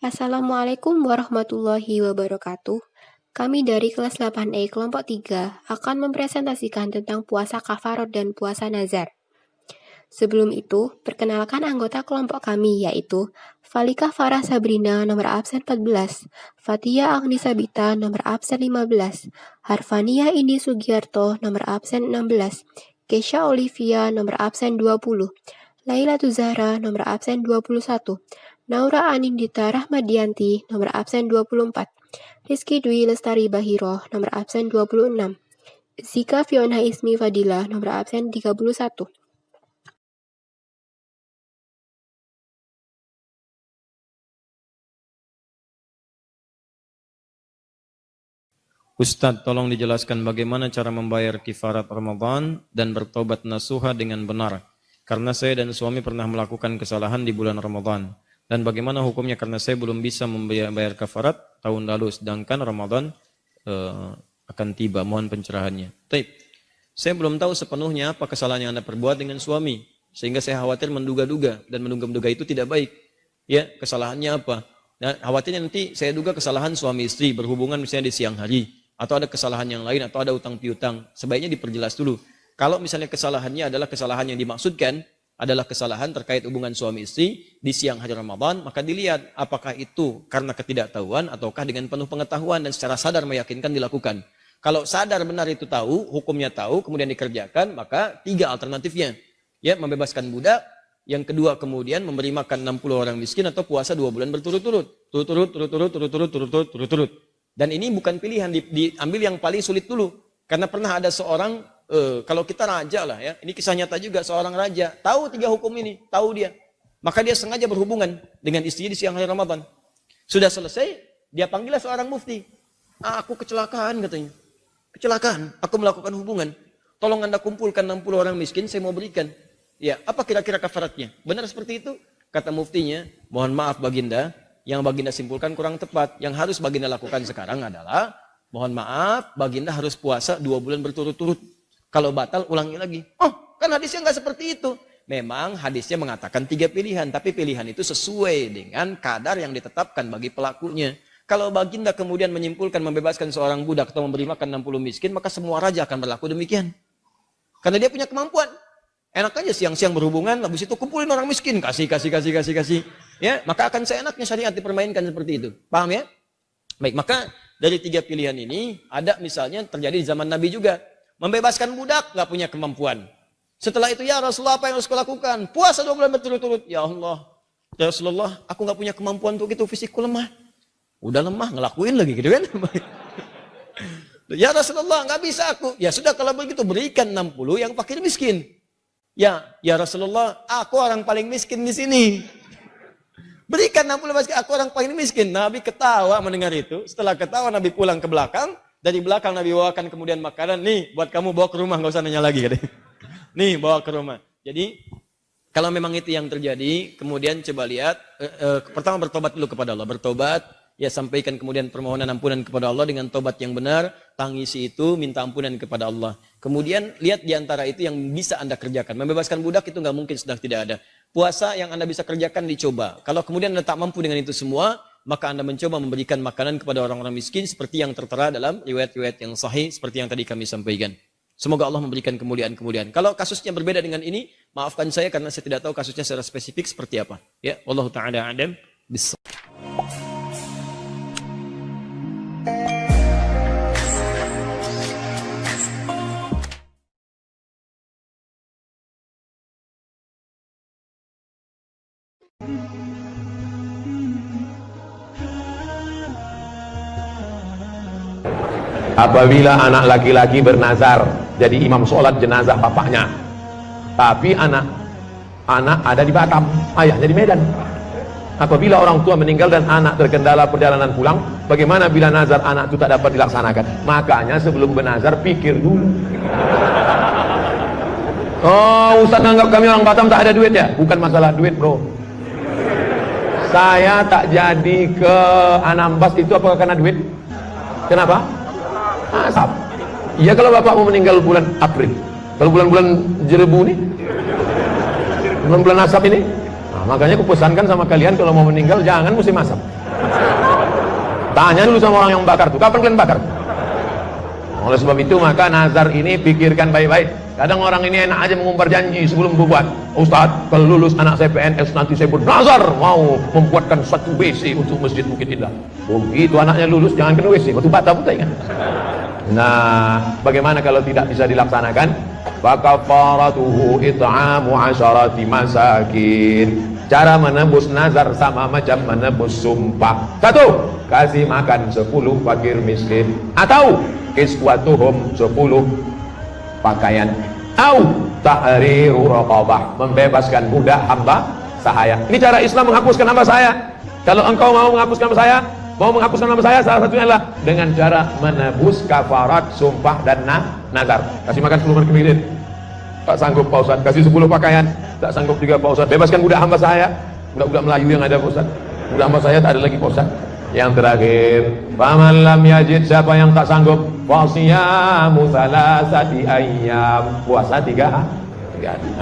Assalamualaikum warahmatullahi wabarakatuh. Kami dari kelas 8E kelompok 3 akan mempresentasikan tentang puasa kafarot dan puasa nazar. Sebelum itu, perkenalkan anggota kelompok kami yaitu Falika Farah Sabrina nomor absen 14, Fatia Agni Sabita nomor absen 15, Harfania Indi Sugiarto nomor absen 16, Kesha Olivia nomor absen 20, Laila Tuzahra nomor absen 21, Naura Anindita Rahmadianti nomor absen 24, Rizky Dwi Lestari Bahiro nomor absen 26, Zika Fiona Ismi Fadila nomor absen 31. Ustadz, tolong dijelaskan bagaimana cara membayar kifarat Ramadan dan bertobat nasuha dengan benar. Karena saya dan suami pernah melakukan kesalahan di bulan Ramadan. Dan bagaimana hukumnya karena saya belum bisa membayar kafarat tahun lalu, sedangkan Ramadan akan tiba. Mohon pencerahannya. Taib. Saya belum tahu sepenuhnya apa kesalahan yang Anda perbuat dengan suami. Sehingga saya khawatir menduga-duga. Dan menduga-duga itu tidak baik. Ya, kesalahannya apa? Nah, khawatirnya nanti saya duga kesalahan suami istri berhubungan misalnya di siang hari. Atau ada kesalahan yang lain, atau ada utang piutang. Sebaiknya diperjelas dulu. Kalau misalnya kesalahannya adalah kesalahan yang dimaksudkan, adalah kesalahan terkait hubungan suami istri di siang hari Ramadan, maka dilihat apakah itu karena ketidaktahuan ataukah dengan penuh pengetahuan dan secara sadar meyakinkan dilakukan. Kalau sadar benar itu tahu, hukumnya tahu, kemudian dikerjakan, maka 3 alternatifnya. Ya, membebaskan budak, yang kedua kemudian memberi makan 60 orang miskin atau puasa 2 bulan berturut-turut. Turut-turut. Dan ini bukan pilihan, diambil yang paling sulit dulu. Karena pernah ada seorang, kalau kita raja lah ya, ini kisah nyata juga, seorang raja, tahu 3 hukum ini, tahu dia. Maka dia sengaja berhubungan dengan istrinya di siang hari Ramadan. Sudah selesai, dia panggillah seorang mufti. Aku kecelakaan katanya. Kecelakaan, aku melakukan hubungan. Tolong Anda kumpulkan 60 orang miskin, saya mau berikan. Ya, apa kira-kira kafaratnya? Benar seperti itu? Kata muftinya, mohon maaf baginda, yang baginda simpulkan kurang tepat. Yang harus baginda lakukan sekarang adalah, mohon maaf, baginda harus puasa 2 bulan berturut-turut. Kalau batal, ulangi lagi. Oh, kan hadisnya nggak seperti itu. Memang hadisnya mengatakan 3 pilihan, tapi pilihan itu sesuai dengan kadar yang ditetapkan bagi pelakunya. Kalau baginda kemudian menyimpulkan membebaskan seorang budak atau memberi makan 60 miskin, maka semua raja akan berlaku demikian. Karena dia punya kemampuan. Enak aja siang-siang berhubungan, habis itu kumpulin orang miskin, kasih. Ya, maka akan seenaknya syariat dipermainkan seperti itu. Paham ya? Baik, maka dari 3 pilihan ini, ada misalnya terjadi di zaman Nabi juga. Membebaskan budak, gak punya kemampuan. Setelah itu, ya Rasulullah, apa yang harus kulakukan? Puasa 2 bulan berturut-turut. Ya Allah, ya Rasulullah, aku gak punya kemampuan untuk itu, fisikku lemah. Udah lemah, ngelakuin lagi gitu kan. Ya Rasulullah, gak bisa aku. Ya sudah, kalau begitu berikan 60 yang fakir miskin. Ya Rasulullah, aku orang paling miskin di sini. Berikan 60 miskin, aku orang paling miskin. Nabi ketawa mendengar itu. Setelah ketawa, Nabi pulang ke belakang. Dari belakang Nabi bawakan kemudian makanan. Nih, buat kamu bawa ke rumah, nggak usah nanya lagi. Nih, bawa ke rumah. Jadi, kalau memang itu yang terjadi, kemudian coba lihat. Pertama bertobat dulu kepada Allah. Bertobat, ya sampaikan kemudian permohonan ampunan kepada Allah dengan tobat yang benar. Tangisi itu, minta ampunan kepada Allah. Kemudian lihat diantara itu yang bisa Anda kerjakan. Membebaskan budak itu nggak mungkin sudah tidak ada. Puasa yang Anda bisa kerjakan dicoba. Kalau kemudian Anda tak mampu dengan itu semua, maka Anda mencoba memberikan makanan kepada orang-orang miskin seperti yang tertera dalam riwayat-riwayat yang sahih seperti yang tadi kami sampaikan. Semoga Allah memberikan kemuliaan-kemuliaan. Kalau kasusnya berbeda dengan ini, maafkan saya karena saya tidak tahu kasusnya secara spesifik seperti apa. Ya, wallahu taala a'lam bissawab. Apabila anak laki-laki bernazar jadi imam sholat jenazah bapaknya, tapi anak ada di Batam, ayahnya di Medan. Apabila orang tua meninggal dan anak terkendala perjalanan pulang, bagaimana bila nazar anak itu tak dapat dilaksanakan? Makanya sebelum bernazar pikir dulu. Oh, Ustaz anggap kami orang Batam tak ada duit ya? Bukan masalah duit bro. Saya tak jadi ke Anambas itu apakah karena duit? Kenapa? Asap. Iya, kalau bapak mau meninggal bulan April. Kalau bulan-bulan jerebu nih, bulan-bulan asap ini, nah, makanya aku pesankan sama kalian kalau mau meninggal jangan musim asap. Tanya dulu sama orang yang bakar tuh, kapan kalian bakar? Oleh sebab itu maka nazar ini pikirkan baik-baik. Kadang orang ini enak aja mengumbar janji sebelum berbuat. Ustadz, kalau lulus anak saya PNS nanti saya bernazar mau membuatkan satu WC untuk Masjid Bukit Indah. Begitu anaknya lulus jangan kena WC, batu bata pun kan. Nah, bagaimana kalau tidak bisa dilaksanakan? Fakafaratuhu it'amu asyarati masakin. Cara menembus nazar sama macam menembus sumpah. Satu, kasih makan 10 fakir miskin. Atau kiswatuhum 10 pakaian. Au tahriru raqabah, membebaskan budak hamba sahaya. Ini cara Islam menghapuskan hamba saya. Kalau engkau mau menghapuskan hamba saya, mau menghapuskan nama saya, salah satunya adalah dengan cara menebus kafarat, sumpah dan nazar. Kasih makan 10 fakir miskin. Tak sanggup Pak Ustaz, kasih 10 pakaian. Tak sanggup juga Pak Ustaz, bebaskan budak hamba saya. Budak-budak Melayu yang ada Pak Ustaz. Budak hamba saya tak ada lagi Pak Ustaz. Yang terakhir, faman lam yajid, siapa yang tak sanggup, fasiyamu salasati ayyam, puasa 3 hari.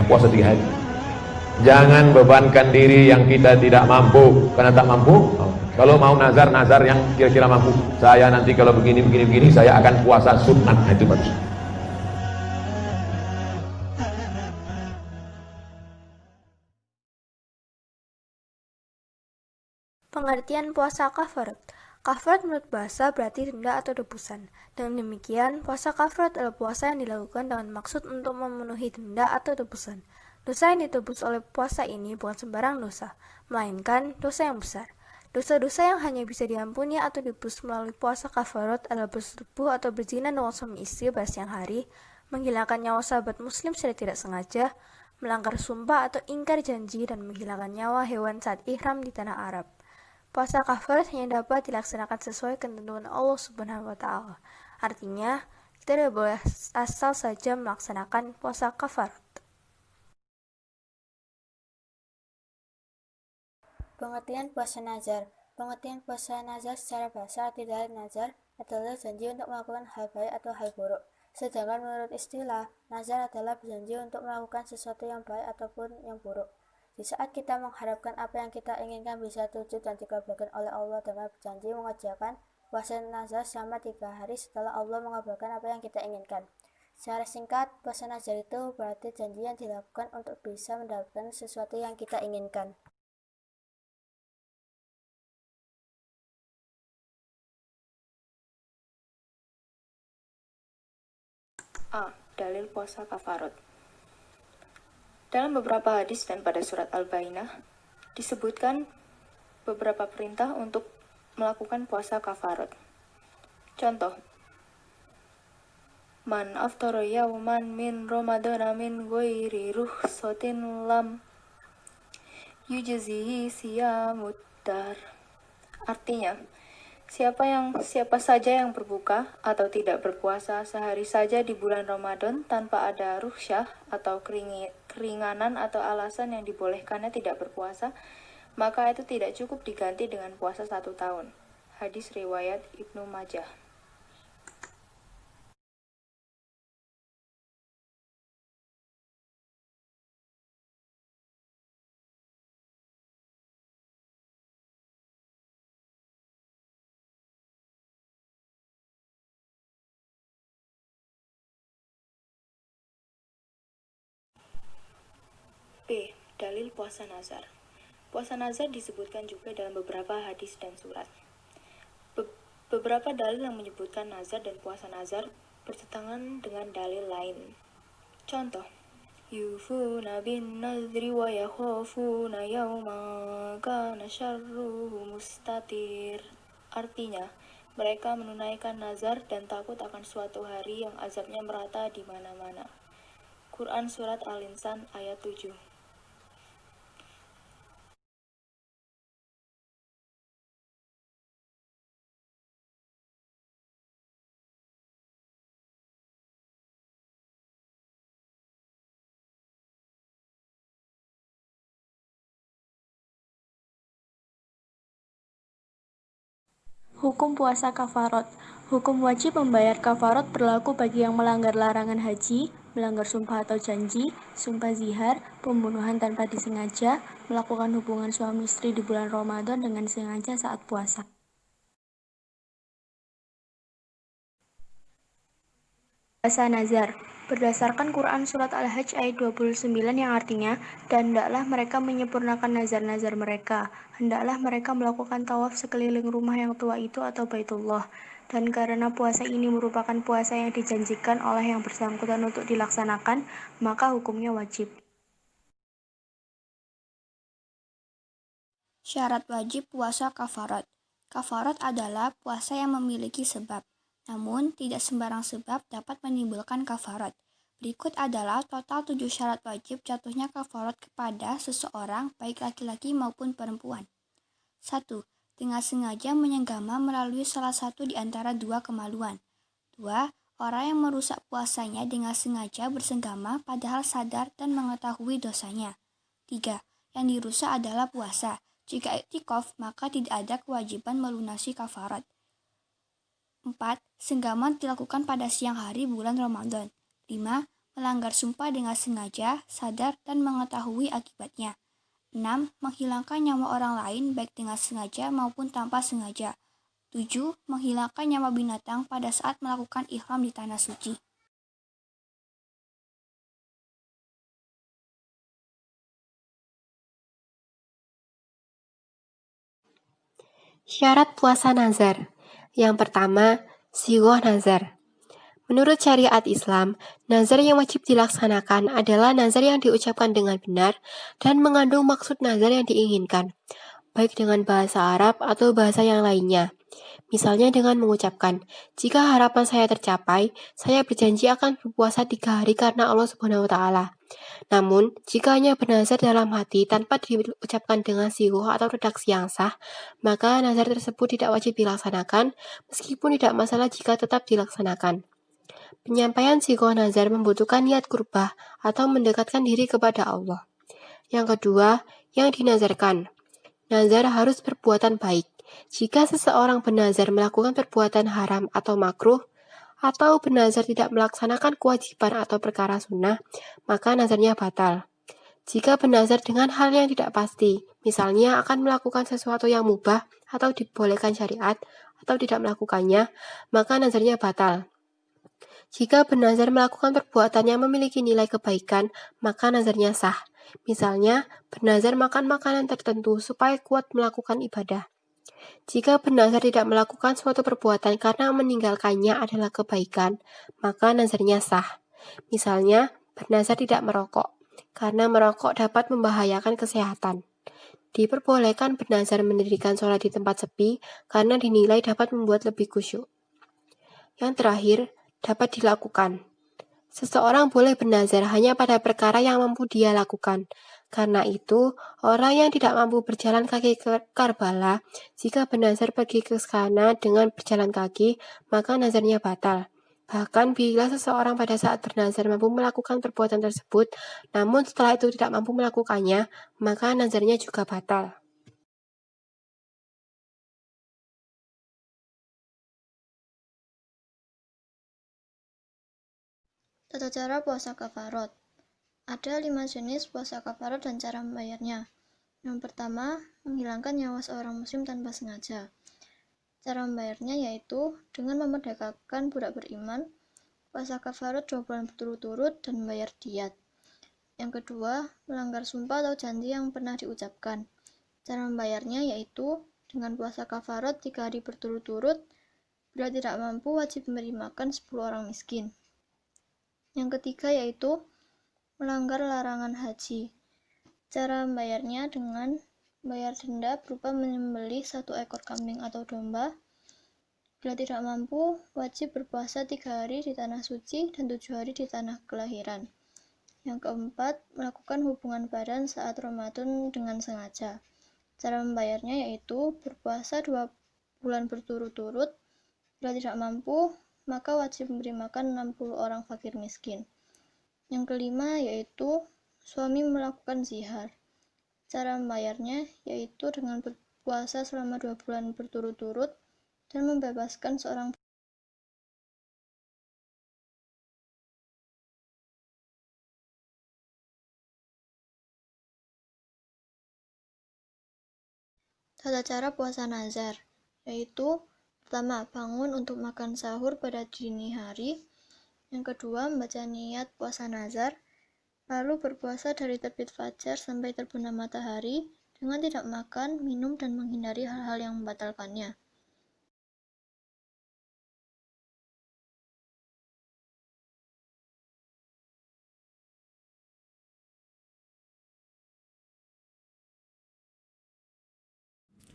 Puasa 3 hari. Jangan bebankan diri yang kita tidak mampu. Karena tak mampu, kalau mau nazar yang kira-kira mampu. Saya nanti kalau begini saya akan puasa sunat. Itu bagus. Pengertian puasa kafarat. Kafarat menurut bahasa berarti denda atau tebusan. Dengan demikian, puasa kafarat adalah puasa yang dilakukan dengan maksud untuk memenuhi denda atau tebusan. Dosa yang ditebus oleh puasa ini bukan sembarang dosa, melainkan dosa yang besar. Dosa-dosa yang hanya bisa diampuni atau ditebus melalui puasa kafarat adalah bersetubuh atau berzina dengan suami istri pada siang hari, menghilangkan nyawa sahabat muslim secara tidak sengaja, melanggar sumpah atau ingkar janji, dan menghilangkan nyawa hewan saat ihram di tanah Arab. Puasa kafarat hanya dapat dilaksanakan sesuai ketentuan Allah Subhanahu wa Ta'ala. Artinya, kita tidak boleh asal saja melaksanakan puasa kafarat. Pengertian puasa nazar. Pengertian puasa nazar secara bahasa arti dari nazar adalah janji untuk melakukan hal baik atau hal buruk. Sedangkan menurut istilah, nazar adalah berjanji untuk melakukan sesuatu yang baik ataupun yang buruk. Di saat kita mengharapkan apa yang kita inginkan bisa terwujud dan dikabulkan oleh Allah dengan berjanji mengerjakan puasa nazar selama 3 hari setelah Allah mengabulkan apa yang kita inginkan. Secara singkat, puasa nazar itu berarti janji yang dilakukan untuk bisa mendapatkan sesuatu yang kita inginkan. A. Dalil puasa kafarat. Dalam beberapa hadis dan pada surat Al-Bayyinah disebutkan beberapa perintah untuk melakukan puasa kafarat. Contoh, man aftara yauman min ramadana min ghairi rukhsatin lam yujzihi siyamud dar. Artinya, siapa saja yang berbuka atau tidak berpuasa sehari saja di bulan Ramadan tanpa ada rukhsah atau keringanan atau alasan yang dibolehkannya tidak berpuasa, maka itu tidak cukup diganti dengan puasa 1 tahun. Hadis riwayat Ibnu Majah. B. Dalil puasa nazar. Puasa nazar disebutkan juga dalam beberapa hadis dan surat. Beberapa dalil yang menyebutkan nazar dan puasa nazar bertentangan dengan dalil lain. Contoh, yufuna bin nadri wa yakhafuna yawma kana syarruhu mustatir. Artinya, mereka menunaikan nazar dan takut akan suatu hari yang azabnya merata di mana-mana. Quran Surat Al-Insan ayat 7. Hukum puasa kafarot. Hukum wajib membayar kafarat berlaku bagi yang melanggar larangan haji, melanggar sumpah atau janji, sumpah zihar, pembunuhan tanpa disengaja, melakukan hubungan suami istri di bulan Ramadan dengan sengaja saat puasa. Puasa nazar. Berdasarkan Quran Surat Al-Hajj ayat 29 yang artinya, dan hendaklah mereka menyempurnakan nazar-nazar mereka. Hendaklah mereka melakukan tawaf sekeliling rumah yang tua itu atau Baitullah. Dan karena puasa ini merupakan puasa yang dijanjikan oleh yang bersangkutan untuk dilaksanakan, maka hukumnya wajib. Syarat wajib puasa kafarat. Kafarat adalah puasa yang memiliki sebab. Namun, tidak sembarang sebab dapat menimbulkan kafarat. Berikut adalah total 7 syarat wajib jatuhnya kafarat kepada seseorang, baik laki-laki maupun perempuan. 1. Dengan sengaja menyenggama melalui salah satu di antara dua kemaluan. 2. Orang yang merusak puasanya dengan sengaja bersenggama padahal sadar dan mengetahui dosanya. 3. Yang dirusak adalah puasa. Jika i'tikaf, maka tidak ada kewajiban melunasi kafarat. 4. Senggaman dilakukan pada siang hari bulan Ramadan. 5. Melanggar sumpah dengan sengaja, sadar, dan mengetahui akibatnya. 6. Menghilangkan nyawa orang lain baik dengan sengaja maupun tanpa sengaja. 7. Menghilangkan nyawa binatang pada saat melakukan ihram di tanah suci. Syarat puasa nazar. Yang pertama, sighoh nazar. Menurut syariat Islam, nazar yang wajib dilaksanakan adalah nazar yang diucapkan dengan benar dan mengandung maksud nazar yang diinginkan, baik dengan bahasa Arab atau bahasa yang lainnya. Misalnya dengan mengucapkan, jika harapan saya tercapai, saya berjanji akan berpuasa 3 hari karena Allah Subhanahu wa Ta'ala. Namun, jika hanya bernazar dalam hati tanpa diucapkan dengan sighoh atau redaksi yang sah, maka nazar tersebut tidak wajib dilaksanakan, meskipun tidak masalah jika tetap dilaksanakan. Penyampaian sighoh nazar membutuhkan niat kurbah atau mendekatkan diri kepada Allah. Yang kedua, yang dinazarkan. Nazar harus perbuatan baik. Jika seseorang bernazar melakukan perbuatan haram atau makruh, atau bernazar tidak melaksanakan kewajiban atau perkara sunnah, maka nazarnya batal. Jika bernazar dengan hal yang tidak pasti, misalnya akan melakukan sesuatu yang mubah atau dibolehkan syariat, atau tidak melakukannya, maka nazarnya batal. Jika bernazar melakukan perbuatan yang memiliki nilai kebaikan, maka nazarnya sah. Misalnya, bernazar makan makanan tertentu supaya kuat melakukan ibadah. Jika bernazar tidak melakukan suatu perbuatan karena meninggalkannya adalah kebaikan, maka nazarnya sah. Misalnya, bernazar tidak merokok, karena merokok dapat membahayakan kesehatan. Diperbolehkan bernazar mendirikan sholat di tempat sepi karena dinilai dapat membuat lebih khusyuk. Yang terakhir, dapat dilakukan. Seseorang boleh bernazar hanya pada perkara yang mampu dia lakukan. Karena itu, orang yang tidak mampu berjalan kaki ke Karbala, jika bernazar pergi ke sana dengan berjalan kaki, maka nazarnya batal. Bahkan bila seseorang pada saat bernazar mampu melakukan perbuatan tersebut, namun setelah itu tidak mampu melakukannya, maka nazarnya juga batal. Tata cara puasa kafarot. Ada 5 jenis puasa kafarot dan cara membayarnya. Yang pertama, menghilangkan nyawa seorang muslim tanpa sengaja. Cara membayarnya yaitu dengan memerdekakan budak beriman, puasa kafarot 2 bulan berturut-turut, dan membayar diat. Yang kedua, melanggar sumpah atau janji yang pernah diucapkan. Cara membayarnya yaitu dengan puasa kafarot 3 hari berturut-turut. Bila tidak mampu, wajib memberi makan 10 orang miskin. Yang ketiga yaitu melanggar larangan haji. Cara membayarnya dengan bayar denda berupa menyembelih 1 ekor kambing atau domba. Bila tidak mampu, wajib berpuasa 3 hari di tanah suci dan 7 hari di tanah kelahiran. Yang keempat, melakukan hubungan badan saat Ramadan dengan sengaja. Cara membayarnya yaitu berpuasa 2 bulan berturut-turut. Bila tidak mampu, maka wajib memberi makan 60 orang fakir miskin. Yang kelima yaitu suami melakukan zihar. Cara membayarnya yaitu dengan berpuasa selama 2 bulan berturut-turut dan membebaskan seorang Tata cara puasa nazar, yaitu pertama, bangun untuk makan sahur pada dini hari. Yang kedua, membaca niat puasa nazar, lalu berpuasa dari terbit fajar sampai terbenam matahari dengan tidak makan, minum, dan menghindari hal-hal yang membatalkannya.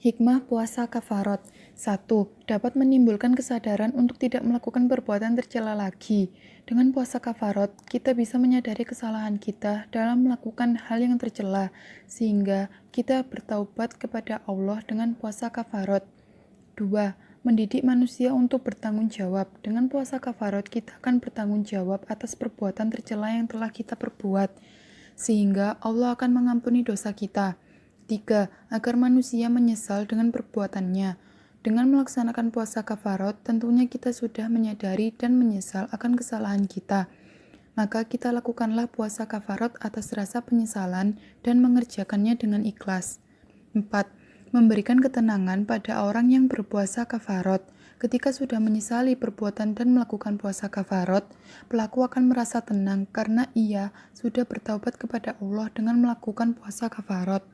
Hikmah puasa kafarot. 1. Dapat menimbulkan kesadaran untuk tidak melakukan perbuatan tercela lagi. Dengan puasa kafarot, kita bisa menyadari kesalahan kita dalam melakukan hal yang tercela, sehingga kita bertaubat kepada Allah dengan puasa kafarot. 2. Mendidik manusia untuk bertanggung jawab. Dengan puasa kafarot, kita akan bertanggung jawab atas perbuatan tercela yang telah kita perbuat, sehingga Allah akan mengampuni dosa kita. 3. Agar manusia menyesal dengan perbuatannya. Dengan melaksanakan puasa kafarot, tentunya kita sudah menyadari dan menyesal akan kesalahan kita. Maka kita lakukanlah puasa kafarot atas rasa penyesalan dan mengerjakannya dengan ikhlas. 4. Memberikan ketenangan pada orang yang berpuasa kafarot. Ketika sudah menyesali perbuatan dan melakukan puasa kafarot, pelaku akan merasa tenang karena ia sudah bertaubat kepada Allah dengan melakukan puasa kafarot.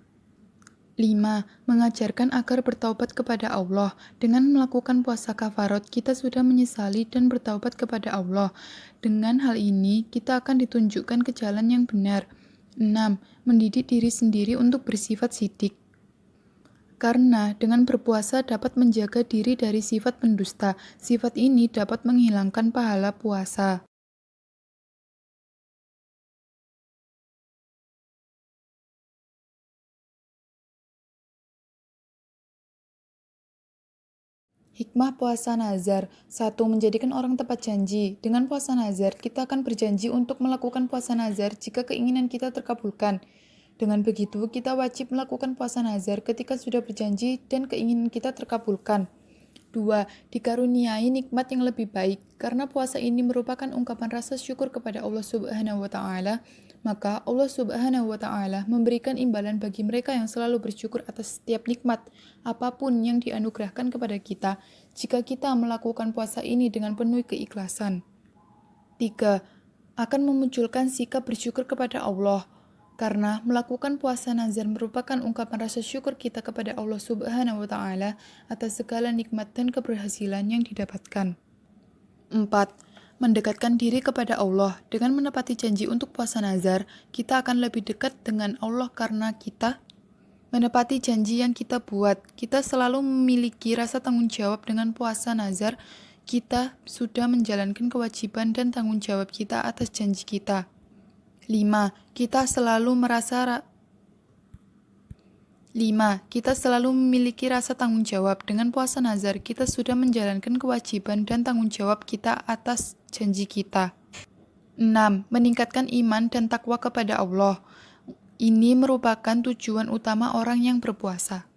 5. Mengajarkan agar bertaubat kepada Allah. Dengan melakukan puasa kafarot, kita sudah menyesali dan bertaubat kepada Allah. Dengan hal ini, kita akan ditunjukkan ke jalan yang benar. 6. Mendidik diri sendiri untuk bersifat sidik. Karena dengan berpuasa dapat menjaga diri dari sifat pendusta. Sifat ini dapat menghilangkan pahala puasa. Hikmah puasa nazar. 1. Menjadikan orang tepat janji. Dengan puasa nazar, kita akan berjanji untuk melakukan puasa nazar jika keinginan kita terkabulkan. Dengan begitu, kita wajib melakukan puasa nazar ketika sudah berjanji dan keinginan kita terkabulkan. 2. Dikaruniai nikmat yang lebih baik. Karena puasa ini merupakan ungkapan rasa syukur kepada Allah Subhanahu wa Ta'ala, maka Allah Subhanahu wa Ta'ala memberikan imbalan bagi mereka yang selalu bersyukur atas setiap nikmat apapun yang dianugerahkan kepada kita jika kita melakukan puasa ini dengan penuh keikhlasan. 3. Akan memunculkan sikap bersyukur kepada Allah. Karena melakukan puasa nazar merupakan ungkapan rasa syukur kita kepada Allah Subhanahu wa Ta'ala atas segala nikmat dan keberhasilan yang didapatkan. 4. Mendekatkan diri kepada Allah. Dengan menepati janji untuk puasa nazar, kita akan lebih dekat dengan Allah karena kita menepati janji yang kita buat. Kita selalu memiliki rasa tanggung jawab dengan puasa nazar. Kita sudah menjalankan kewajiban dan tanggung jawab kita atas janji kita. 5. Kita selalu memiliki rasa tanggung jawab. Dengan puasa nazar, kita sudah menjalankan kewajiban dan tanggung jawab kita atas janji kita. 6. Meningkatkan iman dan takwa kepada Allah. Ini merupakan tujuan utama orang yang berpuasa.